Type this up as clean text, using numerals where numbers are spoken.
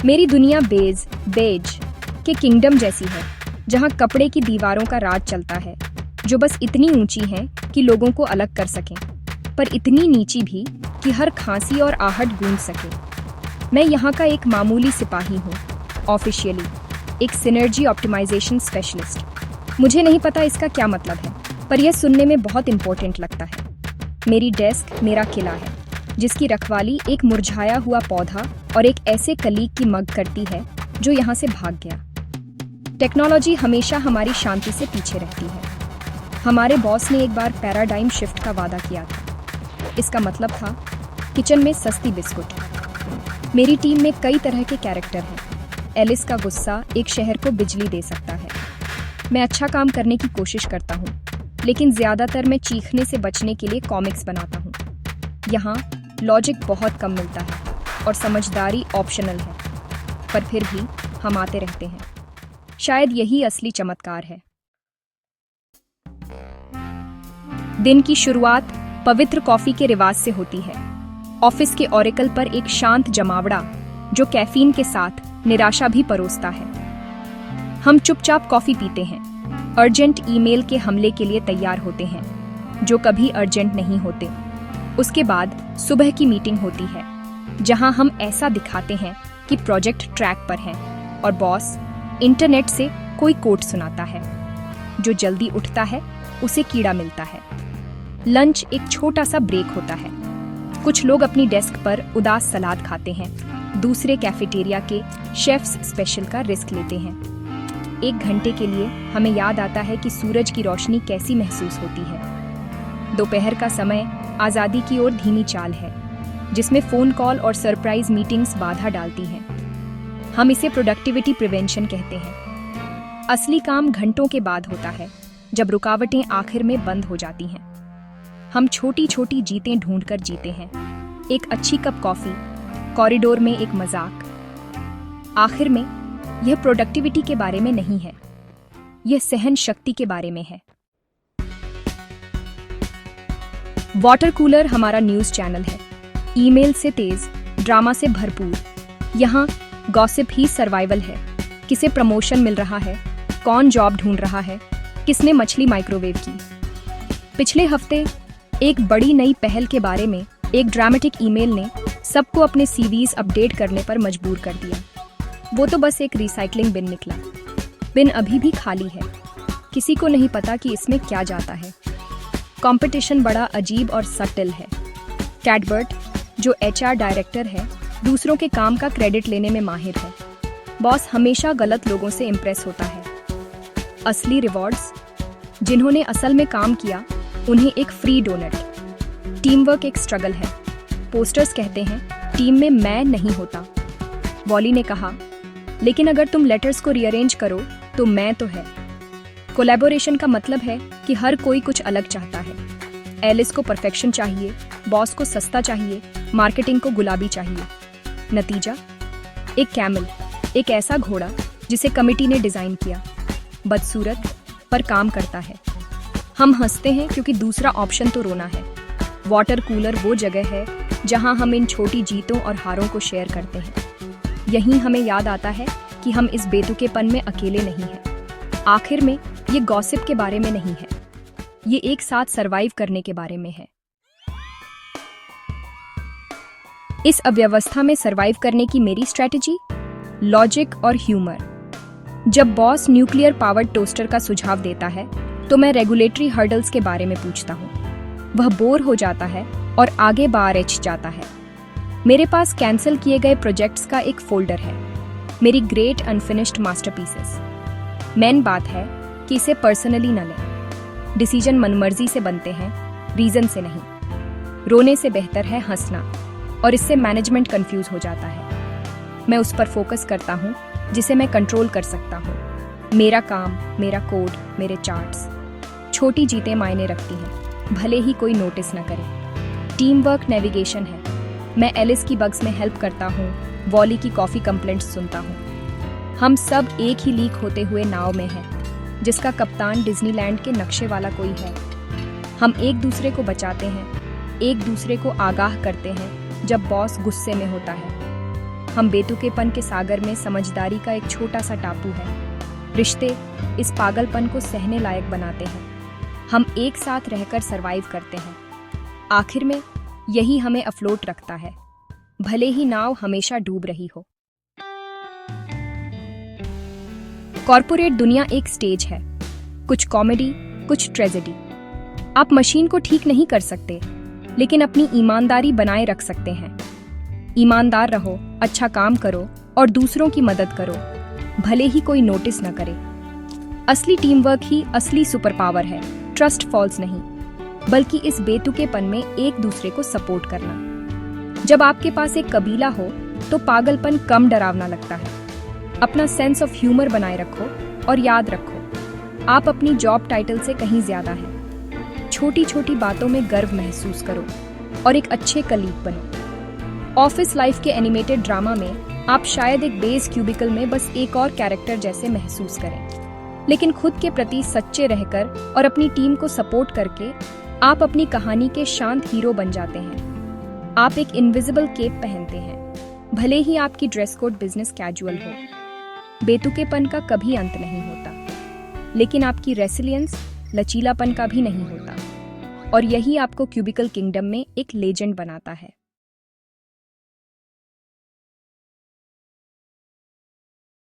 मेरी दुनिया बेज के किंगडम जैसी है, जहाँ कपड़े की दीवारों का राज चलता है, जो बस इतनी ऊंची हैं कि लोगों को अलग कर सकें, पर इतनी नीची भी कि हर खांसी और आहट गूंज सके। मैं यहाँ का एक मामूली सिपाही हूँ, ऑफिशियली एक सिनर्जी ऑप्टिमाइजेशन स्पेशलिस्ट। मुझे नहीं पता इसका क्या मतलब है, पर यह सुनने में बहुत इंपॉर्टेंट लगता है। मेरी डेस्क मेरा किला है, जिसकी रखवाली एक मुरझाया हुआ पौधा और एक ऐसे कलीग की मग करती है जो यहाँ से भाग गया। टेक्नोलॉजी हमेशा हमारी शांति से पीछे रहती है। हमारे बॉस ने एक बार पैराडाइम शिफ्ट का वादा किया था। इसका मतलब था किचन में सस्ती बिस्कुट। मेरी टीम में कई तरह के कैरेक्टर हैं। एलिस का गुस्सा एक शहर को बिजली दे सकता है। मैं अच्छा काम करने की कोशिश करता हूँ, लेकिन ज्यादातर मैं चीखने से बचने के लिए कॉमिक्स बनाता हूँ। यहाँ लॉजिक बहुत कम मिलता है और समझदारी ऑप्शनल है, पर फिर भी हम आते रहते हैं। शायद यही असली चमत्कार है। दिन की शुरुआत पवित्र कॉफी के रिवाज से होती है। ऑफिस के ओरेकल पर एक शांत जमावड़ा जो कैफीन के साथ निराशा भी परोसता है। हम चुपचाप कॉफी पीते हैं, अर्जेंट ईमेल के हमले के लिए तैयार होते हैं, जो कभी अर्जेंट नहीं होते। उसके बाद सुबह की मीटिंग होती है, जहां हम ऐसा दिखाते हैं कि प्रोजेक्ट ट्रैक पर है, और बॉस इंटरनेट से कोई कोट सुनाता है। जो जल्दी उठता है उसे कीड़ा मिलता है। लंच एक छोटा सा ब्रेक होता है। कुछ लोग अपनी डेस्क पर उदास सलाद खाते हैं, दूसरे कैफेटेरिया के शेफ्स स्पेशल का रिस्क लेते हैं। 1 घंटे के लिए हमें याद आता है कि सूरज की रोशनी कैसी महसूस होती है। दोपहर का समय आज़ादी की ओर धीमी चाल है, जिसमें फ़ोन कॉल और सरप्राइज मीटिंग्स बाधा डालती हैं। हम इसे प्रोडक्टिविटी प्रिवेंशन कहते हैं। असली काम घंटों के बाद होता है, जब रुकावटें आखिर में बंद हो जाती हैं। हम छोटी छोटी जीतें ढूंढकर जीते हैं। एक अच्छी कप कॉफी, कॉरिडोर में एक मजाक। आखिर में यह प्रोडक्टिविटी के बारे में नहीं है, यह सहन शक्ति के बारे में है। वाटर कूलर हमारा न्यूज चैनल है, ईमेल से तेज, ड्रामा से भरपूर। यहाँ गॉसिप ही सर्वाइवल है। किसे प्रमोशन मिल रहा है, कौन जॉब ढूंढ रहा है, किसने मछली माइक्रोवेव की। पिछले हफ्ते एक बड़ी नई पहल के बारे में एक ड्रामेटिक ईमेल ने सबको अपने सीवीज अपडेट करने पर मजबूर कर दिया। वो तो बस एक रिसाइकलिंग बिन निकला। बिन अभी भी खाली है, किसी को नहीं पता कि इसमें क्या जाता है। कंपटीशन बड़ा अजीब और सटल है। कैटबर्ट, जो एचआर डायरेक्टर है, दूसरों के काम का क्रेडिट लेने में माहिर है। बॉस हमेशा गलत लोगों से इम्प्रेस होता है। असली रिवॉर्ड्स, जिन्होंने असल में काम किया, उन्हें एक फ्री डोनट। टीम वर्क एक स्ट्रगल है। पोस्टर्स कहते हैं टीम में मैं नहीं होता। वॉली ने कहा, लेकिन अगर तुम लेटर्स को रीअरेंज करो तो मैं तो है। कोलैबोरेशन का मतलब है कि हर कोई कुछ अलग चाहता है। एलिस को परफेक्शन चाहिए, बॉस को सस्ता चाहिए, मार्केटिंग को गुलाबी चाहिए। नतीजा, एक कैमल, एक ऐसा घोड़ा जिसे कमिटी ने डिजाइन किया। बदसूरत, पर काम करता है। हम हंसते हैं क्योंकि दूसरा ऑप्शन तो रोना है। वाटर कूलर वो जगह है जहां हम इन छोटी जीतों और हारों को शेयर करते हैं। यहीं हमें याद आता है कि हम इस बेतुकेपन में अकेले नहीं हैं। आखिर में ये गॉसिप के बारे में नहीं है, ये एक साथ सरवाइव करने के बारे में है। इस अव्यवस्था में सरवाइव करने की मेरी स्ट्रैटेजी, लॉजिक और ह्यूमर। जब बॉस न्यूक्लियर पावर्ड टोस्टर का सुझाव देता है, तो मैं रेगुलेटरी हर्डल्स के बारे में पूछता हूँ। वह बोर हो जाता है और आगे बारिश जाता है। मेरे पास कैंसिल किए गए प्रोजेक्ट्स का एक फोल्डर है, मेरी ग्रेट अनफिनिश्ड मास्टरपीसेस। मेन बात है कि इसे पर्सनली न लें। डिसीजन मनमर्जी से बनते हैं, रीजन से नहीं। रोने से बेहतर है हंसना, और इससे मैनेजमेंट कंफ्यूज हो जाता है। मैं उस पर फोकस करता हूँ जिसे मैं कंट्रोल कर सकता हूँ। मेरा काम, मेरा कोड, मेरे चार्ट्स। छोटी जीतें मायने रखती हैं, भले ही कोई नोटिस न करे। टीम वर्क नेविगेशन है। मैं एलिस की बग्स में हेल्प करता हूँ, वॉली की कॉफी कंप्लेंट्स सुनता हूँ। हम सब एक ही लीक होते हुए नाव में हैं, जिसका कप्तान डिज्नीलैंड के नक्शे वाला कोई है। हम एक दूसरे को बचाते हैं, एक दूसरे को आगाह करते हैं जब बॉस गुस्से में होता है। हम बेतुकेपन के सागर में समझदारी का एक छोटा सा टापू है। रिश्ते इस पागलपन को सहने लायक बनाते हैं। हम एक साथ रहकर सरवाइव करते हैं। आखिर में यही हमें अफ्लोट रखता है, भले ही नाव हमेशा डूब रही हो। कॉर्पोरेट दुनिया एक स्टेज है, कुछ कॉमेडी, कुछ ट्रेजेडी। आप मशीन को ठीक नहीं कर सकते, लेकिन अपनी ईमानदारी बनाए रख सकते हैं। ईमानदार रहो, अच्छा काम करो और दूसरों की मदद करो, भले ही कोई नोटिस न करे। असली टीम वर्क ही असली सुपर पावर है, ट्रस्ट फॉल्स नहीं, बल्कि इस बेतुकेपन में एक दूसरे को सपोर्ट करना। जब आपके पास एक कबीला हो तो पागलपन कम डरावना लगता है। अपना सेंस ऑफ ह्यूमर बनाए रखो और याद रखो, आप अपनी जॉब टाइटल से कहीं ज्यादा हैं। छोटी छोटी बातों में गर्व महसूस करो और एक अच्छे कलीग बनो। ऑफिस लाइफ के एनिमेटेड ड्रामा में आप शायद एक बेस क्यूबिकल में बस एक और कैरेक्टर जैसे महसूस करें, लेकिन खुद के प्रति सच्चे रहकर और अपनी टीम को सपोर्ट करके आप अपनी कहानी के शांत हीरो बन जाते हैं। आप एक इनविजिबल केप पहनते हैं, भले ही आपकी ड्रेस कोड बिजनेस कैजुअल हो। बेतुकेपन का कभी अंत नहीं होता, लेकिन आपकी रेसिलियंस लचीलापन का भी नहीं होता, और यही आपको क्यूबिकल किंगडम में एक लेजेंड बनाता है।